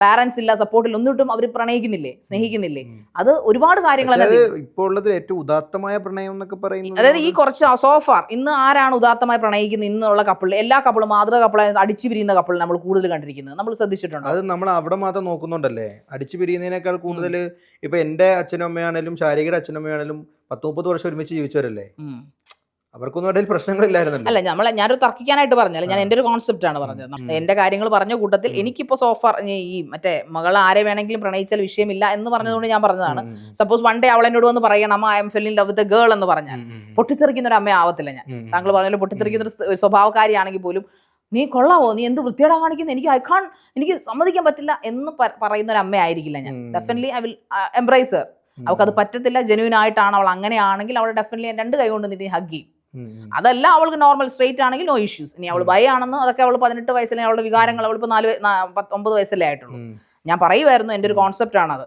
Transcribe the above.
Parents ഇല്ല, സപ്പോർട്ടില്ല, ഒന്നിട്ടും അവർ പ്രണയിക്കുന്നില്ലേ, സ്നേഹിക്കുന്നില്ലേ? അത് ഒരുപാട് കാര്യങ്ങൾ. ഇപ്പോൾ ഉള്ളത് ഏറ്റവും ഉദാത്തമായ പ്രണയം എന്നൊക്കെ പറയുന്നത്, അതായത് ഈ കുറച്ച് സോഫാർ ഇന്ന് ആരാണ് ഉദാത്തമായി പ്രണയിക്കുന്നത്? ഇന്നുള്ള കപ്പിൾ, എല്ലാ കപ്പിളും മാതൃക കപ്പിളായി അടിച്ചു പിരിയുന്ന കപ്പിൾ നമ്മൾ കൂടുതൽ കണ്ടിരിക്കുന്നത്, നമ്മൾ ശ്രദ്ധിച്ചിട്ടുണ്ടോ? അത് നമ്മൾ അവിടെ മാത്രം നോക്കുന്നുണ്ടല്ലേ. അടിച്ചു പിരിയുന്നതിനേക്കാൾ കൂടുതൽ ഇപ്പൊ എന്റെ അച്ഛനും അമ്മയാണേലും ശാരികയുടെ അച്ഛനും അമ്മയാണേലും 10-30 വർഷം ഒരുമിച്ച് ജീവിച്ചവരല്ലേ. അവർക്കൊന്നും ഇടയിൽ പ്രശ്നങ്ങളില്ലായിരുന്നല്ലോ. അല്ല, ഞാനൊരു തർക്കിക്കാനായിട്ട് പറഞ്ഞാൽ, ഞാൻ എൻ്റെ ഒരു കോൺസെപ്റ്റ് ആണ് പറഞ്ഞത്. എൻ്റെ കാര്യങ്ങൾ പറഞ്ഞ കൂട്ടത്തിൽ എനിക്കിപ്പോൾ സോഫാർ ഈ മറ്റേ മകൾ ആരെ വേണമെങ്കിലും പ്രണയിച്ചാൽ വിഷയമില്ല എന്ന് പറഞ്ഞതുകൊണ്ട് ഞാൻ പറഞ്ഞതാണ്. സപ്പോസ് വൺ ഡേ അവൾ എന്നോട് വന്ന് പറയണം അമ്മ I am fell in love with a girl എന്ന് പറഞ്ഞാൽ പൊട്ടിത്തെറിക്കുന്ന ഒരു അമ്മ ആവത്തില്ല ഞാൻ. താങ്കൾ പറഞ്ഞാലും പൊട്ടിത്തെറിക്കുന്ന ഒരു സ്വഭാവക്കാരിയാണെങ്കിൽ പോലും നീ കൊള്ളാവോ, നീ എന്ത് വൃത്തിയോടാ കാണിക്കുന്നത്, എനിക്ക് സമ്മതിക്കാൻ പറ്റില്ല എന്ന് പറയുന്ന ഒരു അമ്മ ആയിരിക്കില്ല ഞാൻ. Definitely I will embrace Har. അവൾക്ക് അത് പറ്റത്തില്ല, ജെന്യൂൻ ആയിട്ടാണ് അവൾ അങ്ങനെയാണെങ്കിൽ അവൾ ഡെഫിനറ്റ്ലി 2 കൈ കൊണ്ട് നിന്നിട്ട് ഹഗ് ചെയ്യും. അതല്ല അവൾക്ക് നോർമൽ സ്ട്രേറ്റ് ആണെങ്കിൽ നോ ഇഷ്യൂസ്. ഇനി അവൾ ബൈ ആണെന്ന് അതൊക്കെ അവൾ 18 വയസ്സിലെ അവളുടെ വികാരങ്ങൾ, അവളിപ്പോൾ 9 വയസ്സല്ലേ ആയിട്ടുള്ളൂ. ഞാൻ പറയുമായിരുന്നു, എൻ്റെ ഒരു കോൺസെപ്റ്റ് ആണത്.